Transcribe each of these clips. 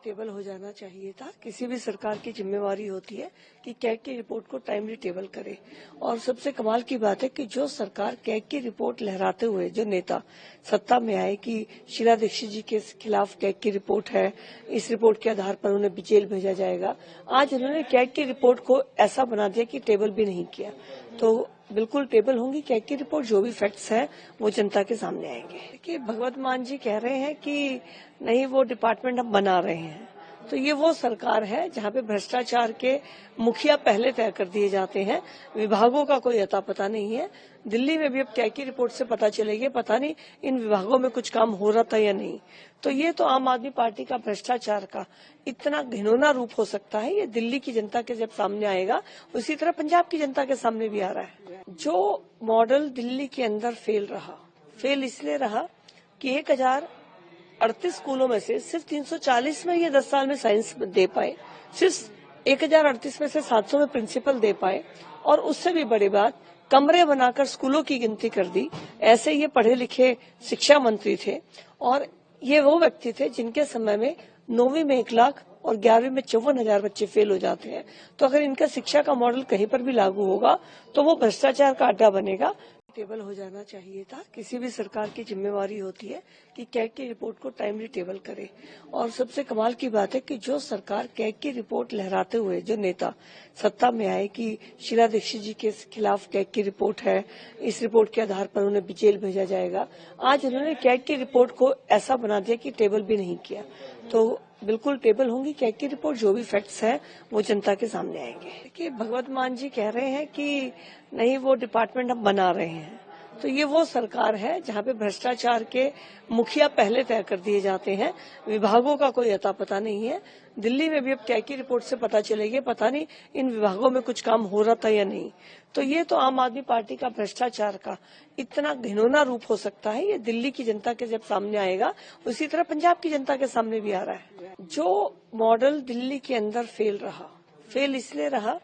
Table हो जाना चाहिए था। किसी भी सरकार की जिम्मेवारी होती है कि कैग की रिपोर्ट को टाइमली टेबल करे। और सबसे कमाल की बात है कि जो सरकार कैग की रिपोर्ट लहराते हुए जो नेता सत्ता में आए कि शीला दीक्षित जी के खिलाफ कैग की रिपोर्ट है, इस रिपोर्ट के आधार पर उन्हें जेल भेजा जाएगा, आज उन्होंने कैग की रिपोर्ट को ऐसा बना दिया कि टेबल भी नहीं किया। तो बिल्कुल टेबल होंगी कैग की रिपोर्ट, जो भी फैक्ट्स है वो जनता के सामने आएंगे। देखिए, भगवत मान जी कह रहे हैं कि नहीं वो डिपार्टमेंट हम बना रहे हैं, तो ये वो सरकार है जहाँ पे भ्रष्टाचार के मुखिया पहले तय कर दिए जाते हैं, विभागों का कोई अता पता नहीं है। दिल्ली में भी अब कैग की रिपोर्ट से पता चलेगी, पता नहीं इन विभागों में कुछ काम हो रहा था या नहीं। तो ये तो आम आदमी पार्टी का भ्रष्टाचार का इतना घिनौना रूप हो सकता है, ये दिल्ली की जनता के जब सामने आएगा, उसी तरह पंजाब की जनता के सामने भी आ रहा है। जो मॉडल दिल्ली के अंदर फेल इसलिए रहा कि 1038 स्कूलों में से सिर्फ 340 में ये 10 साल में साइंस दे पाए, सिर्फ 1038 में से 700 में प्रिंसिपल दे पाए, और उससे भी बड़ी बात कमरे बनाकर स्कूलों की गिनती कर दी। ऐसे ये पढ़े लिखे शिक्षा मंत्री थे, और ये वो व्यक्ति थे जिनके समय में 9वीं में 1 लाख और 11वीं में 54,000 बच्चे फेल हो जाते हैं। तो अगर इनका शिक्षा का मॉडल कहीं पर भी लागू होगा तो वो भ्रष्टाचार का अड्डा बनेगा। टेबल हो जाना चाहिए था। किसी भी सरकार की जिम्मेवारी होती है कि कैग की रिपोर्ट को टाइमली टेबल करे। और सबसे कमाल की बात है कि जो सरकार कैग की रिपोर्ट लहराते हुए जो नेता सत्ता में आए कि शीला दीक्षित जी के खिलाफ कैग की रिपोर्ट है, इस रिपोर्ट के आधार पर उन्हें जेल भेजा जाएगा, आज उन्होंने कैग की रिपोर्ट को ऐसा बना दिया कि टेबल भी नहीं किया। तो बिल्कुल टेबल होंगी कैग की रिपोर्ट, जो भी फैक्ट्स है वो जनता के सामने आएंगे। देखिए, भगवत मान जी कह रहे हैं कि नहीं वो डिपार्टमेंट हम बना रहे हैं, तो ये वो सरकार है जहाँ पे भ्रष्टाचार के मुखिया पहले तय कर दिए जाते हैं, विभागों का कोई अता पता नहीं है। दिल्ली में भी अब कैग की रिपोर्ट से पता चलेगी, पता नहीं इन विभागों में कुछ काम हो रहा था या नहीं। तो ये तो आम आदमी पार्टी का भ्रष्टाचार का इतना घिनौना रूप हो सकता है, ये दिल्ली की जनता के जब सामने आएगा, उसी तरह पंजाब की जनता के सामने भी आ रहा है। जो मॉडल दिल्ली के अंदर फेल इसलिए रहा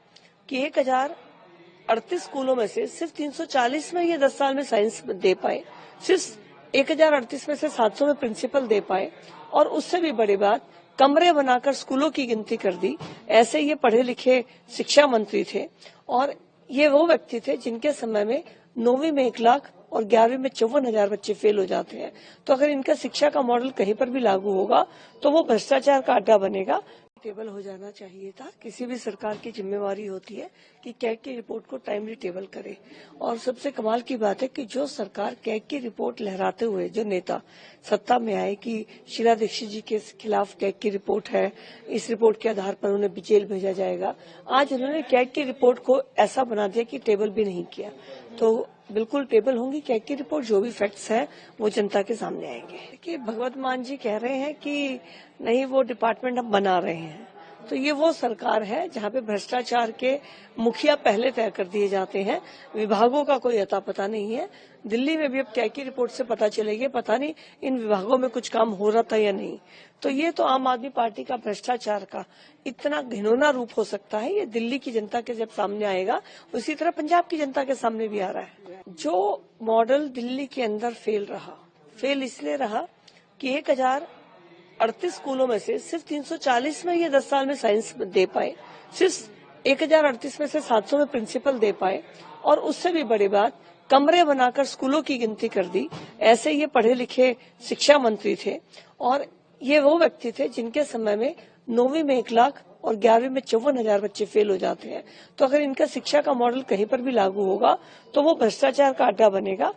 कि 1038 स्कूलों में से सिर्फ 340 में ये 10 साल में साइंस दे पाए, सिर्फ 1038 में से 700 में प्रिंसिपल दे पाए, और उससे भी बड़ी बात कमरे बनाकर स्कूलों की गिनती कर दी। ऐसे ये पढ़े लिखे शिक्षा मंत्री थे, और ये वो व्यक्ति थे जिनके समय में 9वीं में 1 लाख और 11वीं में 54,000 बच्चे फेल हो जाते हैं। तो अगर इनका शिक्षा का मॉडल कहीं पर भी लागू होगा तो वो भ्रष्टाचार का अड्डा बनेगा। टेबल हो जाना चाहिए था। किसी भी सरकार की जिम्मेवारी होती है कि कैग की रिपोर्ट को टाइमली टेबल करे। और सबसे कमाल की बात है कि जो सरकार कैग की रिपोर्ट लहराते हुए जो नेता सत्ता में आए कि शीला दीक्षित जी के खिलाफ कैग की रिपोर्ट है, इस रिपोर्ट के आधार पर उन्हें जेल भेजा जाएगा, आज उन्होंने कैग की रिपोर्ट को ऐसा बना दिया कि टेबल भी नहीं किया। तो बिल्कुल टेबल होंगी कैग की रिपोर्ट, जो भी फैक्ट्स है वो जनता के सामने आएंगे। देखिए, भगवत मान जी कह रहे हैं कि नहीं वो डिपार्टमेंट हम बना रहे हैं, तो ये वो सरकार है जहाँ पे भ्रष्टाचार के मुखिया पहले तय कर दिए जाते हैं, विभागों का कोई अता पता नहीं है। दिल्ली में भी अब कैग की रिपोर्ट से पता चलेगी, पता नहीं इन विभागों में कुछ काम हो रहा था या नहीं। तो ये तो आम आदमी पार्टी का भ्रष्टाचार का इतना घिनौना रूप हो सकता है, ये दिल्ली की जनता के जब सामने आएगा, उसी तरह पंजाब की जनता के सामने भी आ रहा है। जो मॉडल दिल्ली के अंदर फेल इसलिए रहा कि 1038 स्कूलों में से सिर्फ 340 में ये 10 साल में साइंस दे पाए, सिर्फ 1038 में से 700 में प्रिंसिपल दे पाए, और उससे भी बड़ी बात कमरे बनाकर स्कूलों की गिनती कर दी। ऐसे ये पढ़े लिखे शिक्षा मंत्री थे, और ये वो व्यक्ति थे जिनके समय में 9वीं में 1 लाख और 11वीं में 54,000 बच्चे फेल हो जाते हैं। तो अगर इनका शिक्षा का मॉडल कहीं पर भी लागू होगा तो वो भ्रष्टाचार का अड्डा बनेगा।